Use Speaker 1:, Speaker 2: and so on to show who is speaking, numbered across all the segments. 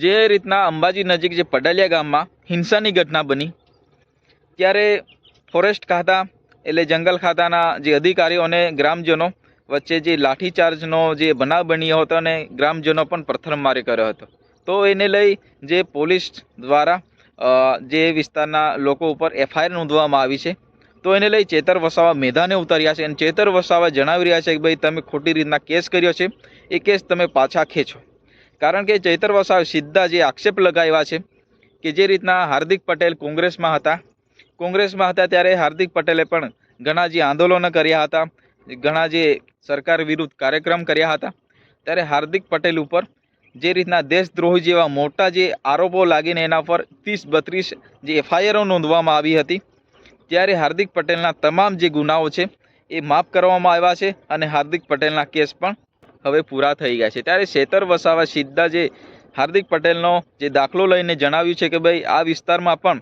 Speaker 1: જે રીતના અંબાજી નજીક જે પડાલિયા ગામમાં હિંસાની ઘટના બની ત્યારે ફોરેસ્ટ ખાતા એટલે જંગલ ખાતાના જે અધિકારીઓ અને ગ્રામજનો વચ્ચે જે લાઠીચાર્જનો જે બનાવ બન્યો હતો અને ગ્રામજનો પણ પથ્થરમારી કર્યો હતો, તો એને લઈ જે પોલીસ દ્વારા જે વિસ્તારના લોકો ઉપર એફઆઈઆર નોંધવામાં આવી છે. તો એને લઈ ચેતર વસાવા મેદાને ઉતર્યા છે અને ચેતર વસાવા જણાવી રહ્યા છે કે ભાઈ તમે ખોટી રીતના કેસ કર્યો છે, એ કેસ તમે પાછા ખેંચો. કારણ કે ચેતર વસાવે સીધા જે આક્ષેપ લગાવ્યા છે કે જે રીતના હાર્દિક પટેલ કોંગ્રેસમાં હતા ત્યારે હાર્દિક પટેલે પણ ઘણા જે આંદોલનો કર્યા હતા, ઘણા જે સરકાર વિરુદ્ધ કાર્યક્રમ કર્યા હતા, ત્યારે હાર્દિક પટેલ ઉપર જે રીતના દેશદ્રોહી જેવા મોટા જે આરોપો લાગીને એના પર 30-32 જે એફઆઈઆરો નોંધવામાં આવી હતી, ત્યારે હાર્દિક પટેલના તમામ જે ગુનાઓ છે એ માફ કરવામાં આવ્યા છે અને હાર્દિક પટેલના કેસ પણ હવે પૂરા થઈ ગયા છે. ત્યારે ચેતર વસાવા સીધા જે હાર્દિક પટેલનો જે દાખલો લઈને જણાવ્યું છે કે ભાઈ આ વિસ્તારમાં પણ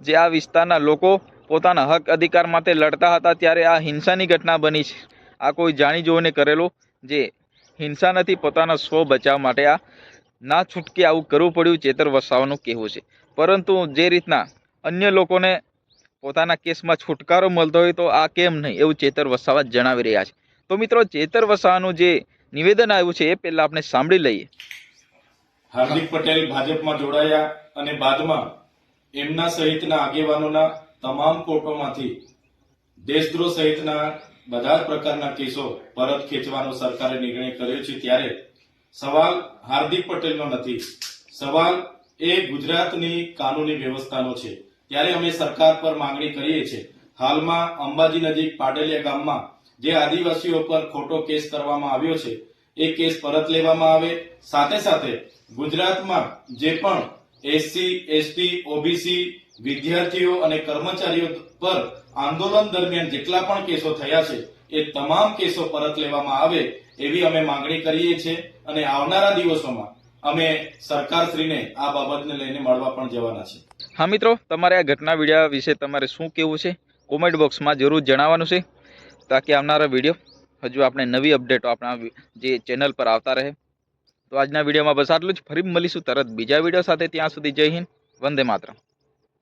Speaker 1: જે આ વિસ્તારના લોકો પોતાના હક અધિકાર માટે લડતા હતા ત્યારે આ હિંસાની ઘટના બની છે. આ કોઈ જાણી જોઈને કરેલો જે હિંસા નથી, પોતાના સ્વ બચાવ માટે આ ના છૂટકે આવું કરવું પડ્યું, ચેતર વસાવાનું કહેવું છે. પરંતુ જે રીતના અન્ય લોકોને પોતાના કેસમાં છુટકારો મળતો હોય તો આ કેમ નહીં, એવું ચેતર વસાવા જણાવી રહ્યા છે. તો મિત્રો, ચેતર વસાવાનું જે નિવેદન આવ્યું છે એ પહેલા આપણે સાંભળી લઈએ.
Speaker 2: હાર્દિક પટેલ ભાજપમાં જોડાયા અને બાદમાં એમના સહિતના આગેવાનોના તમામ કોર્ટોમાંથી દેશદ્રોહ સહિતના બધા જ પ્રકારના કેસો પરત ખેંચવાનો સરકારે નિર્ણય કર્યો છે. ત્યારે સવાલ હાર્દિક પટેલનો નથી, સવાલ એ ગુજરાતની કાનૂની વ્યવસ્થાનો છે. ત્યારે અમે સરકાર પર માંગણી કરીએ છીએ, હાલમાં અંબાજી નજીક પાડલિયા ગામમાં જે આદિવાસીઓ પર ખોટો કેસ કરવામાં આવ્યો છે એ કેસ પરત લેવામાં આવે. સાથે સાથે ગુજરાતમાં જે પણ એસસી, એસટી, ઓબીસી વિદ્યાર્થીઓ અને કર્મચારીઓ પર આંદોલન દરમિયાન જેટલા પણ કેસો થયા છે એ તમામ કેસો પરત લેવામાં આવે એવી અમે માંગણી કરીએ છીએ. અને આવનારા દિવસોમાં અમે સરકારશ્રીને આ બાબતને લઈને મળવા પણ જવાના છે.
Speaker 1: હા મિત્રો, તમારે આ ઘટના વિડીયો વિશે તમારે શું કહેવું છે કોમેન્ટ બોક્સમાં જરૂર જણાવવાનું છે, તાકી આવનારા વિડીયો હજુ આપણે નવી અપડેટો આપણા જે ચેનલ પર આવતા રહે. તો આજના વિડીયોમાં બસ આટલું જ. ફરી મળીશું તરત બીજા વિડીયો સાથે. ત્યાં સુધી જય હિન્દ, વંદે માતરમ.